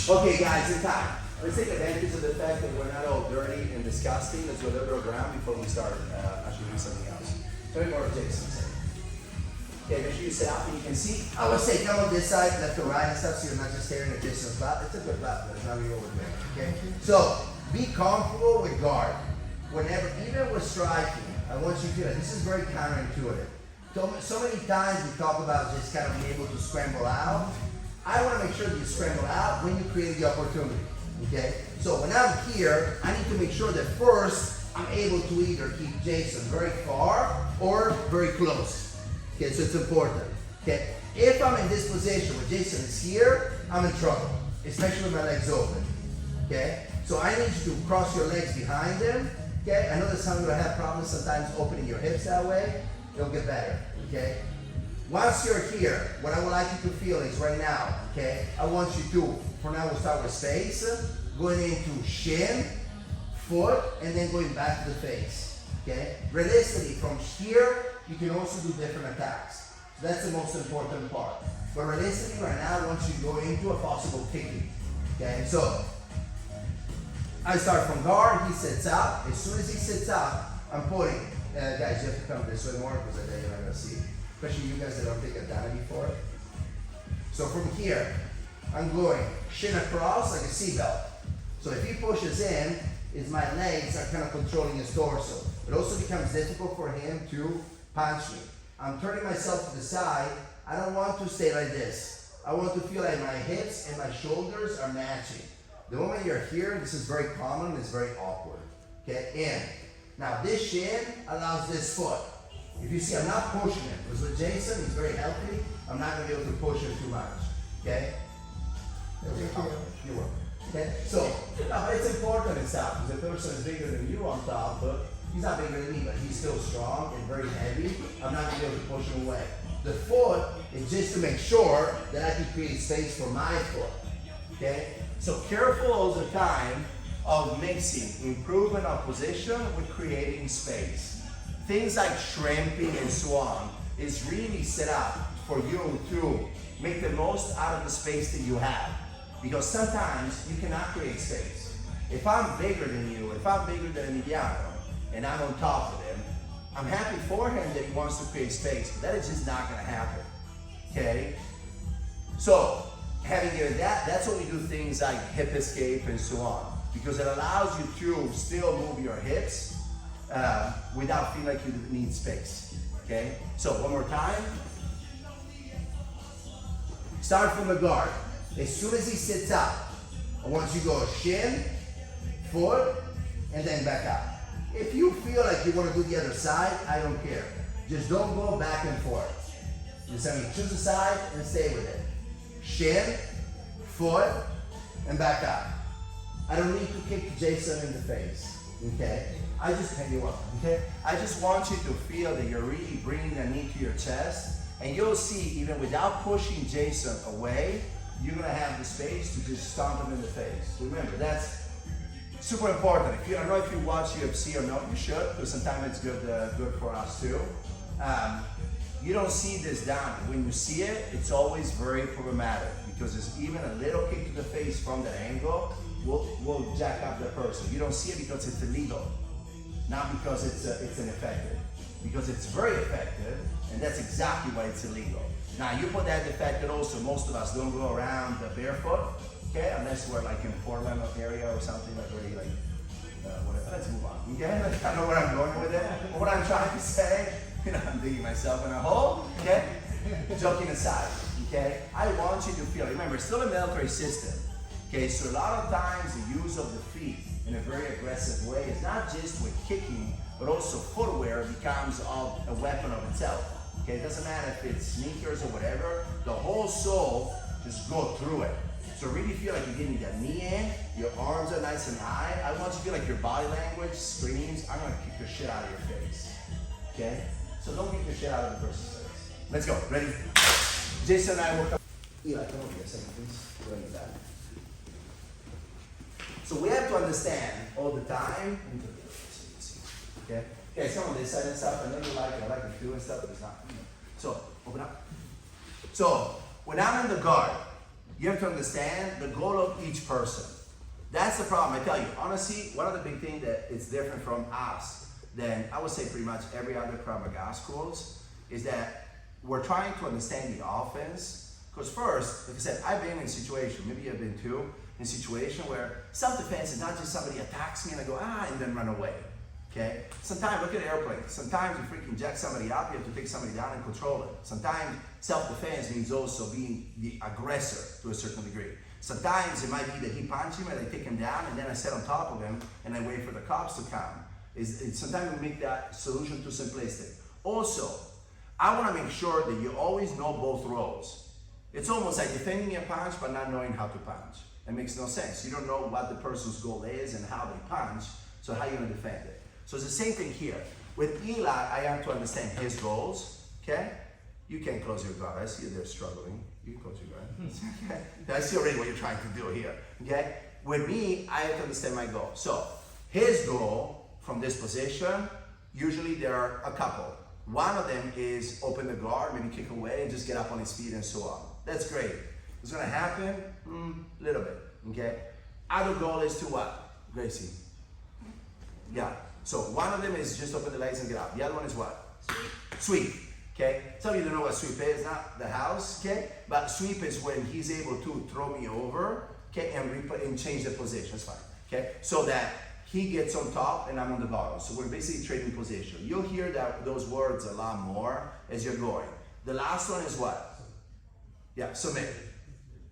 Okay, guys, it's time. Let's take advantage of the fact that we're not all dirty and disgusting. Let's do a little bit of ground before we start actually doing something else. Tell me more of Jason's. Okay, make sure you sit up and you can see. I would say come on this side, left to right and stuff, so you're not just staring at Jason's lap. It's a good lap, but it's not really overdoing it, okay? So, be comfortable with guard. Whenever, even with striking, I want you to feel it. This is very counterintuitive. So many times we talk about just kind of being able to scramble out. I want to make sure that you scramble out when you create the opportunity, okay? So when I'm here, I need to make sure that first I'm able to either keep Jason very far or very close, okay? So it's important, okay? If I'm in this position where Jason is here, I'm in trouble, especially with my legs open, okay? So I need you to cross your legs behind him, okay? I know that some of you have problems sometimes opening your hips that way. It'll get better, okay? Once you're here, what I would like you to feel is right now, okay? I want you to, for now we'll start with face, going into shin, foot, and then going back to the face, okay? Realistically, from here, you can also do different attacks. So that's the most important part. But realistically, right now, I want you to go into a possible kicking, okay? So, I start from guard, he sits up. As soon as he sits up, I'm putting, guys, you have to come this way more because I know you're not gonna see. Especially you guys that don't think I've done it before. So from here, I'm going shin across like a seatbelt. So if he pushes in, is my legs are kind of controlling his torso. It also becomes difficult for him to punch me. I'm turning myself to the side. I don't want to stay like this. I want to feel like my hips and my shoulders are matching. The moment you're here, this is very common, it's very awkward. Okay, in. Now this shin allows this foot. If you see, I'm not pushing him. Because with Jason, he's very healthy. I'm not going to be able to push him too much. Okay? You're welcome. Okay? So, no, but it's important and stuff. Because the person is bigger than you on top, but he's not bigger than me, but he's still strong and very heavy. I'm not going to be able to push him away. The foot is just to make sure that I can create space for my foot. Okay? So careful all the time of mixing improvement of position with creating space. Things like shrimping and so on is really set up for you to make the most out of the space that you have. Because sometimes you cannot create space. If I'm bigger than you, if I'm bigger than Emiliano, and I'm on top of him, I'm happy for him that he wants to create space, but that is just not gonna happen, okay? So, having given that, that's when we do things like hip escape and so on. Because it allows you to still move your hips without feeling like you need space, okay? So one more time. Start from the guard. As soon as he sits up, I want you to go shin, foot, and then back up. If you feel like you want to do the other side, I don't care. Just don't go back and forth. Just choose a side and stay with it. Shin, foot, and back up. I don't need to kick Jason in the face, okay? I just want you to feel that you're really bringing the knee to your chest, and you'll see even without pushing Jason away, you're gonna have the space to just stomp him in the face. Remember, that's super important. I don't know if you watch UFC or not, you should, because sometimes it's good for us too. You don't see this down. When you see it, it's always very problematic, because there's even a little kick to the face from that angle will jack up the person. You don't see it because it's illegal. Not because it's ineffective, because it's very effective, and that's exactly why it's illegal. Now you put that effective also, most of us don't go around barefoot, okay, unless we're like in Portland area or something like really like, whatever. Let's move on, okay? I don't know where I'm going with it, but what I'm trying to say, I'm digging myself in a hole, okay? Joking aside, okay? I want you to feel, remember, it's still a military system, okay? So a lot of times the use of the feet in a very aggressive way. It's not just with kicking, but also footwear becomes a weapon of itself. Okay, it doesn't matter if it's sneakers or whatever, the whole soul just go through it. So really feel like you're getting that knee in, your arms are nice and high. I want you to feel like your body language screams, I'm gonna kick the shit out of your face. Okay? So don't kick the shit out of the person's face. Let's go, ready? Jason and I work up. Eli, come over here a second, please. We're in that. So we have to understand all the time, okay? Okay, some of this side and stuff, I know you like it, I like it too and stuff, but it's not. So, open up. So, when I'm in the guard, You have to understand the goal of each person. That's the problem. I tell you, honestly, one of the big things that it's different from us than I would say pretty much every other Krav Maga schools is that we're trying to understand the offense. Because first, like I said, I've been in a situation, maybe you've been too, in a situation where self-defense is not just somebody attacks me and I go, and then run away. Okay? Sometimes, look at an airplane. Sometimes you freaking jack somebody up, you have to take somebody down and control it. Sometimes self-defense means also being the aggressor to a certain degree. Sometimes it might be that he punches him and I take him down and then I sit on top of him and I wait for the cops to come. Sometimes we make that solution too simplistic. Also, I want to make sure that you always know both roles. It's almost like defending a punch but not knowing how to punch. It makes no sense. You don't know what the person's goal is and how they punch, so how are you going to defend it? So it's the same thing here. With Eli, I have to understand his goals, okay? You can close your guard. I see they're struggling. You can close your guard. Okay? I see already what you're trying to do here, okay? With me, I have to understand my goal. So his goal from this position, usually there are a couple. One of them is open the guard, maybe kick away and just get up on his feet and so on. That's great. It's gonna happen a little bit, okay? Other goal is to what, Gracie? Yeah, so one of them is just open the legs and get up. The other one is what? Sweep, okay? Some of you don't know what sweep is, not the house, okay? But sweep is when he's able to throw me over, okay, and change the position, it's fine, okay? So that he gets on top and I'm on the bottom. So we're basically trading position. You'll hear those words a lot more as you're going. The last one is what? Yeah, submit.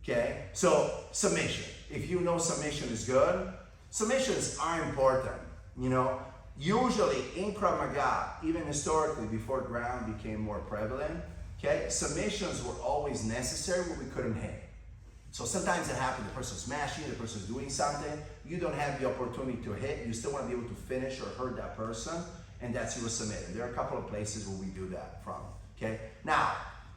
Okay, so submission. If you know submission is good, submissions are important. You know, usually in Krav Maga, even historically before ground became more prevalent, okay, submissions were always necessary when we couldn't hit. So sometimes it happened, the person's smashing, the person's doing something, you don't have the opportunity to hit, you still want to be able to finish or hurt that person, and that's you were submitting. There are a couple of places where we do that from, okay? Now,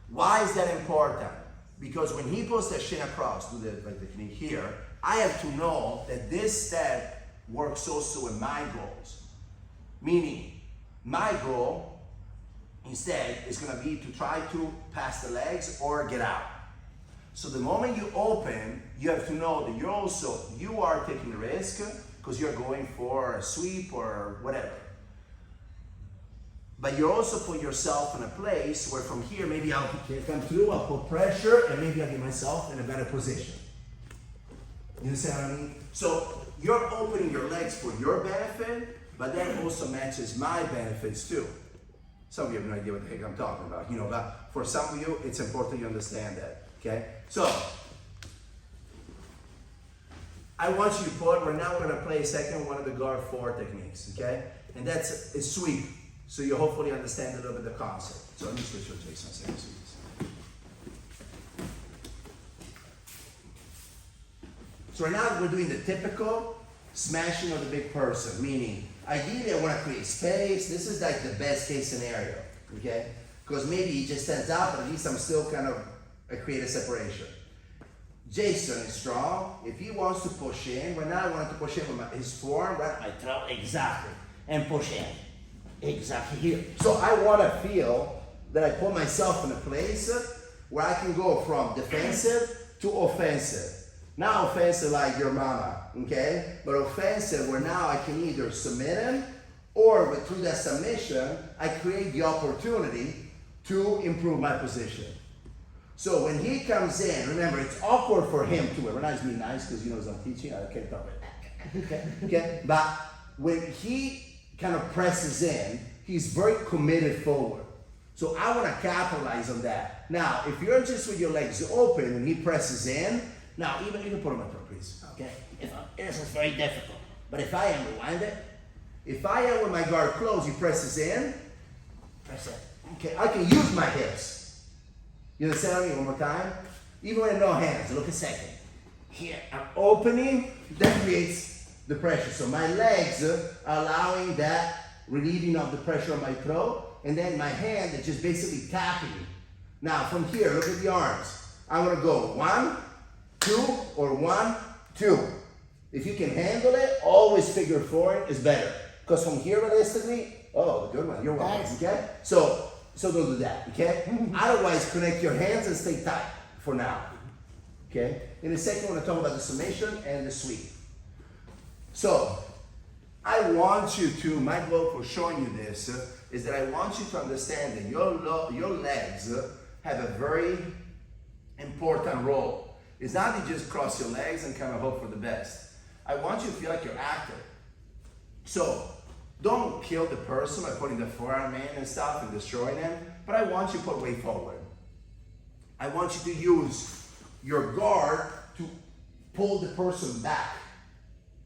why is that important? Because when he puts the shin across, do the technique here, I have to know that this step works also in my goals. Meaning, my goal instead is going to be to try to pass the legs or get out. So the moment you open, you have to know that you are taking a risk because you're going for a sweep or whatever. But you also put yourself in a place where from here, maybe I'll come through, I'll put pressure, and maybe I'll get myself in a better position. You understand what I mean? So you're opening your legs for your benefit, but that also matches my benefits too. Some of you have no idea what the heck I'm talking about, you know, but for some of you, it's important you understand that, okay? So, I want you to put, we're now going to play a second one of the guard 4 techniques, okay? And that's a sweep. So you hopefully understand a little bit the concept. So let me switch your Jason so you can see this. So right now we're doing the typical smashing of the big person, meaning ideally I want to create space. This is like the best case scenario, okay? Because maybe he just stands out, but at least I'm still kind of, I create a separation. Jason is strong. If he wants to push in, right now I want to push in with his forearm, right? I throw exactly, and push in. Exactly here. So I want to feel that I put myself in a place where I can go from defensive to offensive. Not offensive like your mama, okay? But offensive where now I can either submit him or through that submission, I create the opportunity to improve my position. So when he comes in, remember it's awkward for him to, we're not being nice because he knows I'm teaching, I can't talk okay? But when he kind of presses in, he's very committed forward. So I want to capitalize on that. Now, if you're just with your legs open and he presses in, now even you can put him on top, please. Okay? This is very difficult. But if I am, rewind it. If I am with my guard closed, he presses in, press it. Okay, I can use my hips. You understand me? One more time. Even with no hands, look a second. Here, I'm opening, that creates the pressure. So my legs are allowing that relieving of the pressure on my throat, and then my hand is just basically tapping. Now from here, look at the arms. I'm gonna go 1, 2, or 1, 2. If you can handle it, always figure 4 is better. Because from here realistically, oh, good one, you're welcome, okay? So don't do that, okay? Otherwise, connect your hands and stay tight for now. okay? In a second, we're gonna talk about the summation and the sweep. So, I want you to, my goal for showing you this is that I want you to understand that your legs have a very important role. It's not that you just cross your legs and kind of hope for the best. I want you to feel like you're active. So, don't kill the person by putting the forearm in and stuff and destroying them, but I want you to put weight forward. I want you to use your guard to pull the person back.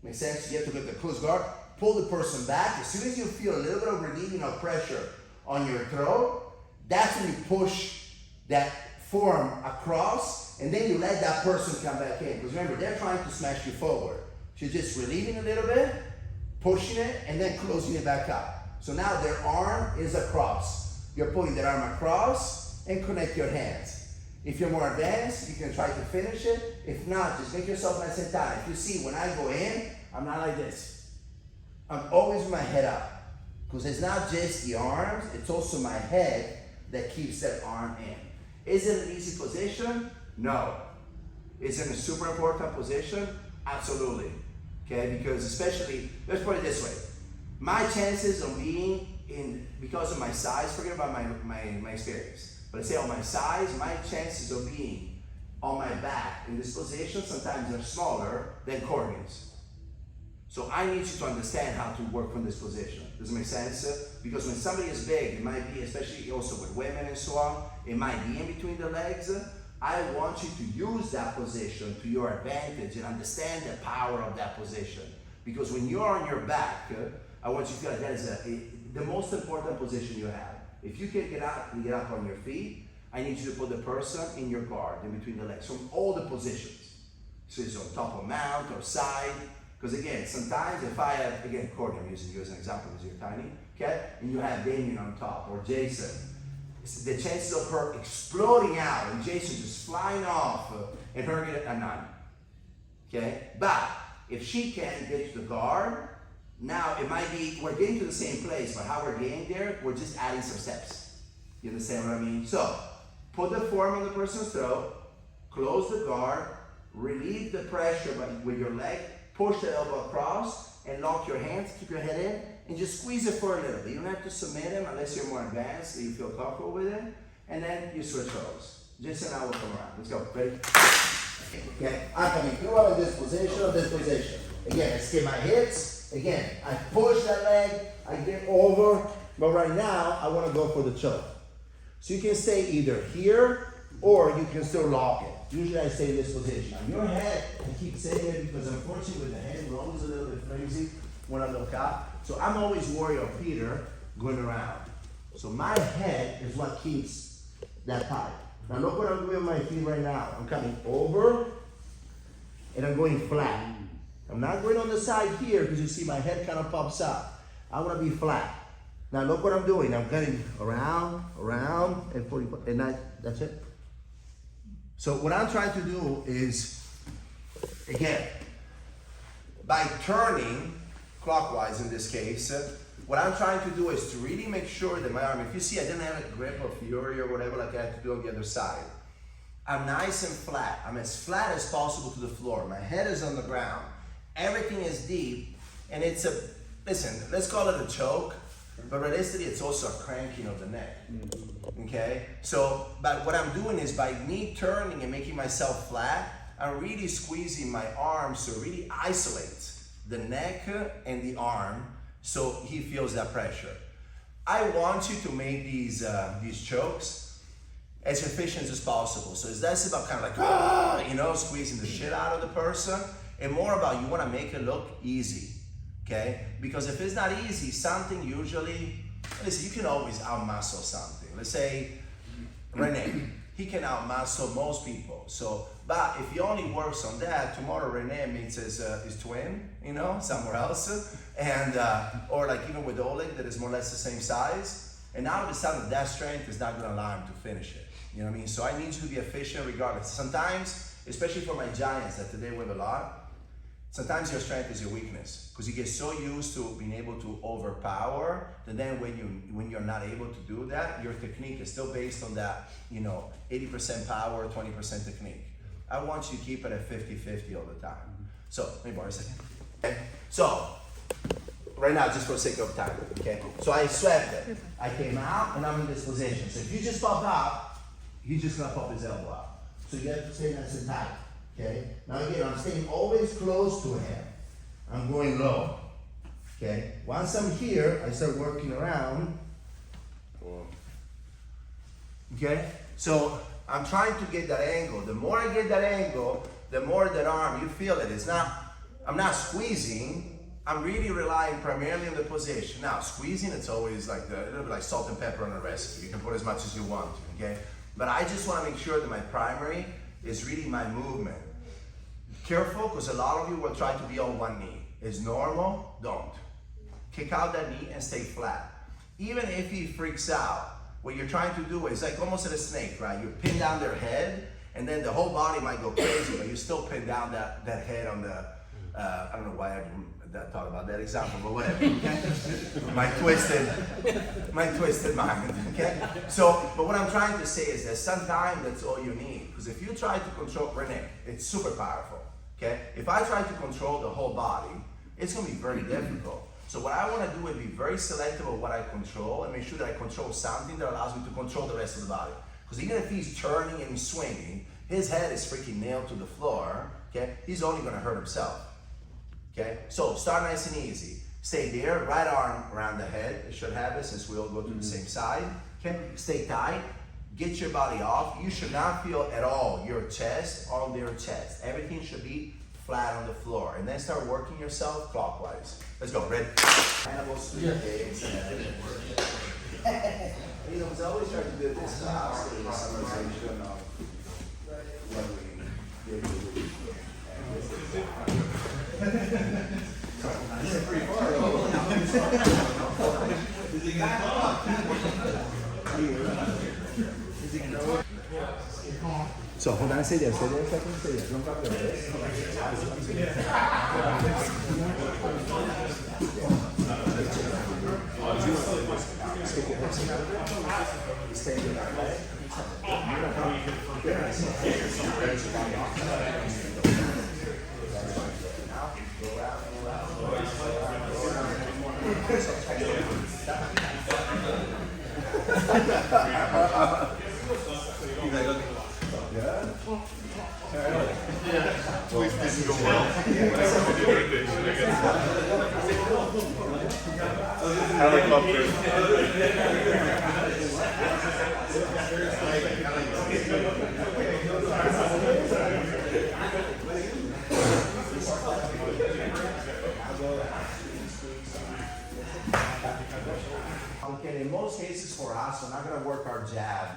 Make sense? You have to get the close guard, pull the person back. As soon as you feel a little bit of relieving of pressure on your throat, that's when you push that forearm across, and then you let that person come back in. Because remember, they're trying to smash you forward. So you're just relieving a little bit, pushing it, and then closing it back up. So now their arm is across. You're pulling their arm across and connect your hands. If you're more advanced, you can try to finish it. If not, just make yourself nice and tight. If you see, when I go in, I'm not like this. I'm always with my head up. Because it's not just the arms, it's also my head that keeps that arm in. Is it an easy position? No. Is it a super important position? Absolutely. Okay, because especially, let's put it this way. My chances of being in, because of my size, forget about my experience. But I say on my size, my chances of being on my back in this position sometimes are smaller than Courtney's. So I need you to understand how to work from this position. Does it make sense? Because when somebody is big, it might be, especially also with women and so on, it might be in between the legs. I want you to use that position to your advantage and understand the power of that position. Because when you're on your back, I want you to feel like that is the most important position you have. If you can get up and get up on your feet, I need you to put the person in your guard, in between the legs, from all the positions. So it's on top of mount or side. Because again, sometimes if I have, again, Courtney, I'm using you as an example because you're tiny, okay? And you have Damien on top, or Jason. The chances of her exploding out and Jason just flying off and her getting a none. Okay? But if she can get to the guard, now it might be, we're getting to the same place, but how we're getting there, we're just adding some steps. You understand what I mean? So, put the forearm on the person's throat, close the guard, relieve the pressure with your leg, push the elbow across, and lock your hands, keep your head in, and just squeeze it for a little bit. You don't have to submit him unless you're more advanced, so you feel comfortable with it, and then you switch roles. Jason and I will come around. Let's go. Ready? Okay, I'm coming through out of this position or this position. Again, I skip my hips. Again, I push that leg, I get over, but right now, I want to go for the choke. So you can stay either here, or you can still lock it. Usually I stay in this position. Now your head, I keep saying it because unfortunately with the head rolls a little bit crazy when I look up. So I'm always worried of Peter going around. So my head is what keeps that pipe. Now look what I'm doing with my feet right now. I'm coming over, and I'm going flat. I'm not going on the side here because you see my head kind of pops up. I want to be flat. Now look what I'm doing. I'm getting around, and 40, and that's it. So what I'm trying to do is, again, by turning clockwise in this case, what I'm trying to do is to really make sure that my arm, if you see I didn't have a grip of fury or whatever like I had to do on the other side. I'm nice and flat. I'm as flat as possible to the floor. My head is on the ground. Everything is deep, and it's a, listen, let's call it a choke, but realistically it's also a cranking of the neck, okay? So, but what I'm doing is by me turning and making myself flat, I'm really squeezing my arms to really isolate the neck and the arm so he feels that pressure. I want you to make these chokes as efficient as possible. So it's less about kind of like, you know, squeezing the shit out of the person, and more about you want to make it look easy, okay? Because if it's not easy, something usually, listen, you can always outmuscle something. Let's say Rene, he can outmuscle most people. So, but if he only works on that, tomorrow Rene meets his twin, you know, somewhere else, and or like even with Oleg that is more or less the same size, and now all of a sudden that strength is not going to allow him to finish it. You know what I mean? So I need you to be efficient regardless. Sometimes, especially for my giants that today we have a lot, sometimes your strength is your weakness because you get so used to being able to overpower that then when you're not able to do that, your technique is still based on that, you know, 80% power, 20% technique. I want you to keep it at 50-50 all the time. So, let me borrow a second. Okay. So, right now, just for the sake of time, okay? So I swept it. I came out and I'm in this position. So if you just pop out, he's just gonna pop his elbow out. So you have to stay nice and tight, okay? Now again, I'm staying always close to him. I'm going low, okay? Once I'm here, I start working around. Okay? So I'm trying to get that angle. The more I get that angle, the more that arm, you feel it. I'm not squeezing. I'm really relying primarily on the position. Now, squeezing, it's always like a little bit like salt and pepper on a recipe. You can put as much as you want, okay? But I just want to make sure that my primary is really my movement. Careful, because a lot of you will try to be on one knee. It's normal, don't. Kick out that knee and stay flat. Even if he freaks out, what you're trying to do is like almost at a snake, right? You pin down their head, and then the whole body might go crazy, but you still pin down that head on the, I don't know why I thought about that example, but whatever, okay? my twisted mind, okay? So, but what I'm trying to say is that sometimes that's all you need, because if you try to control, Renee, it's super powerful, okay? If I try to control the whole body, it's gonna be very difficult. So what I want to do is be very selective of what I control and make sure that I control something that allows me to control the rest of the body. Because even if he's turning and he's swinging, his head is freaking nailed to the floor, okay? He's only going to hurt himself, okay? So start nice and easy. Stay there, right arm around the head. It should have it since we all go to the same side, okay? Stay tight. Get your body off. You should not feel at all your chest on their chest. Everything should be flat on the floor, and then start working yourself clockwise. Let's go, ready? Hannibal Games. You know, I always try to do this after the summarization of what we did with the pretty far. Is he gonna talk? Is he gonna talk? So hold on, stay there a second, stay there. Don't drop your wrist. Stick your hips in. Stay in that way. Now, go out. Twist didn't go well. Helicopter. Okay, in most cases for us, we're not going to work our jab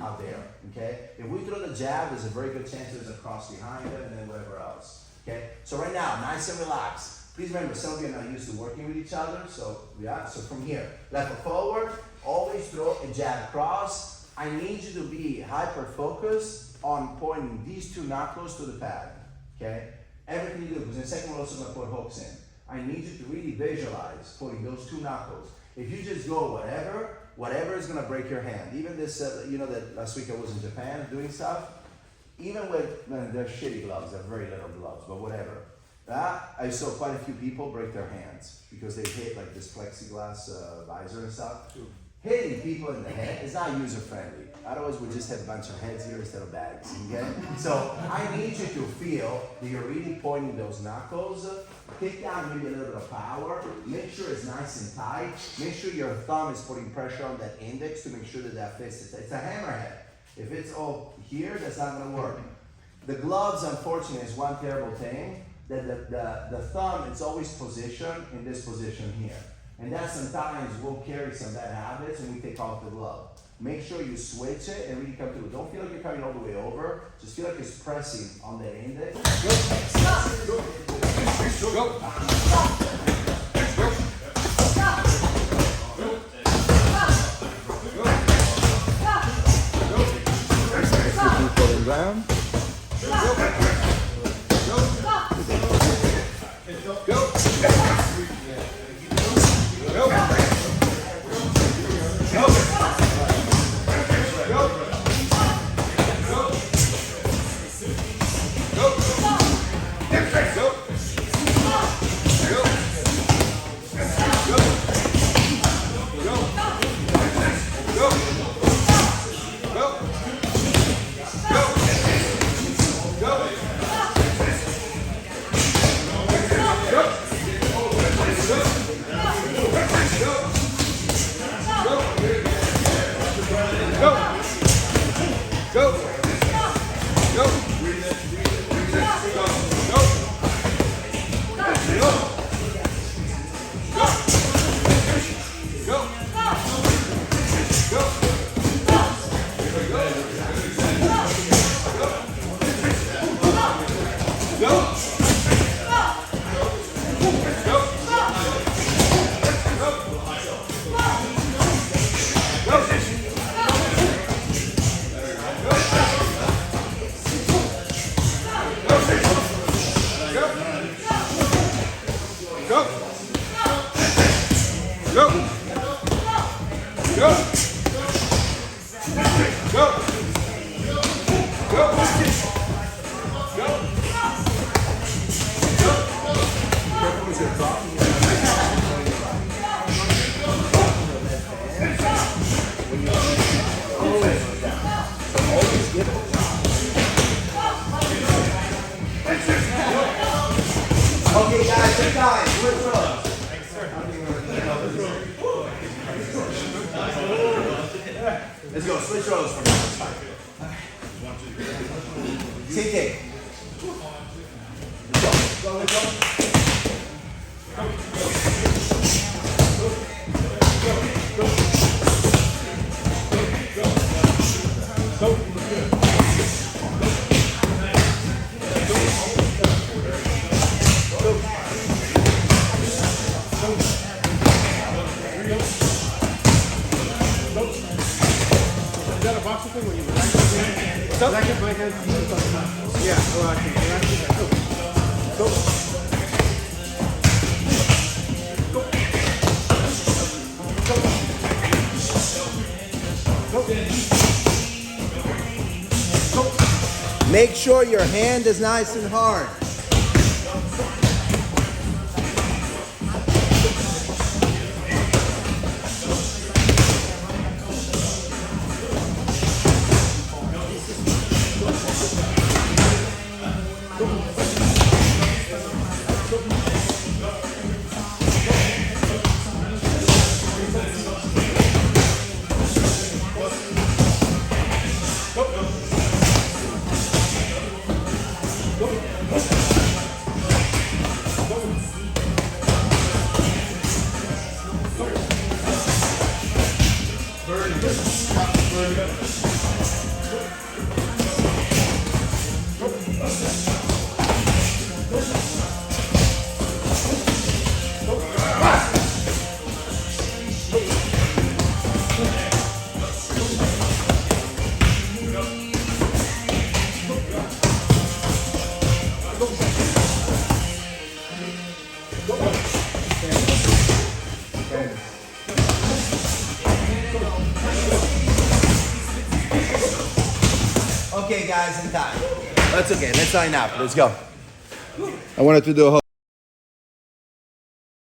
out there, okay? If we throw the jab, there's a very good chance there's a cross behind it and then whatever else, okay? So right now, nice and relaxed. Please remember, some of you are not used to working with each other, so yeah, so from here, left foot forward, always throw a jab cross. I need you to be hyper-focused on pointing these two knuckles to the pad, okay? Everything you do, because in a second we're also going to put hooks in. I need you to really visualize putting those two knuckles. If you just go whatever is gonna break your hand. Even this, you know that last week I was in Japan doing stuff. Even with, they're shitty gloves, they're very little gloves, but whatever. I saw quite a few people break their hands because they hit like this plexiglass visor and stuff. Hitting people in the head is not user friendly. Otherwise we just have a bunch of heads here instead of bags, okay? So I need you to feel that you're really pointing those knuckles. Take down maybe a little bit of power. Make sure it's nice and tight. Make sure your thumb is putting pressure on that index to make sure that that fits. It's a hammerhead. If it's all here, that's not gonna work. The gloves, unfortunately, is one terrible thing. That the thumb is always positioned in this position here. And that sometimes will carry some bad habits and we take off the glove. Make sure you switch it and really come through. Don't feel like you're coming all the way over. Just feel like it's pressing on the index. Go. Ground. Okay, guys, good time. Switch rows. Let's go. Switch rows for now. Same thing. Let's go. Let's go. Make sure your hand is nice and hard. Okay, guys, in time. That's okay. Let's line up. Let's go. I wanted to do a whole